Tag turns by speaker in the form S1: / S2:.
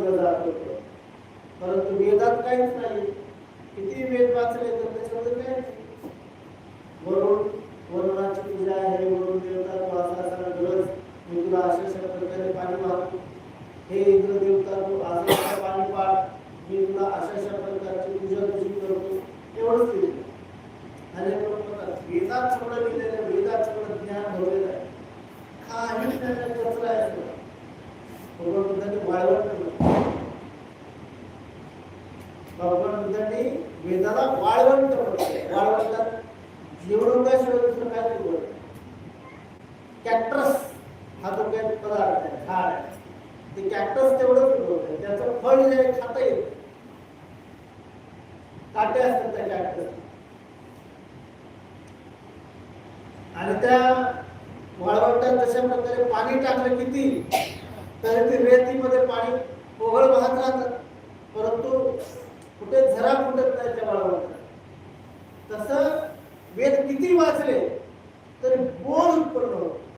S1: केलं जात होतं. परंतु वेदात काहीच नाही. किती वेद वाचले तर त्याच्यामध्ये काय नाही. वरुण, वरुणाची पूजा आहे, वरुण देवता तू असा असा गरज, मी तुला अशा प्रकारे पाणी वाहतो. हे इंद्र देवता तू असं पाणी पाड, मी तुला अशा प्रकारची पूजा तुझी करतो. एवढंच केलं. आणि वेदात सगळं लिहिलेलं आहे, वेदात सगळं ज्ञान भरलेलं आहे. काही त्याच्यात कचरा आहे सगळं. भगवान बुद्धांनी वाळवंट म्हटलं. भगवान बुद्धांनी वेदाला वाळवंट म्हटलं. वाळवंटात जीवनोपायाशिवाय दुसरं काय तरी बोलत. कॅक्टस हा तो काही पदार्थ आहे, झाड आहे. ते कॅक्टस तेवढंच बोलत आहे. त्याचं फळ जे खाता येत, काटे असतात त्या कॅक्टस. आणि त्या वाळवंटात तशा प्रकारे पाणी टाकलं किती तरी ते रेतीमध्ये पाणी ओघळ वाहत राहतात, परंतु कुठे झरा फुटत नाही त्या वाळवंटात. तसं वेद किती वाचले तरी बोध उत्पन्न होतो.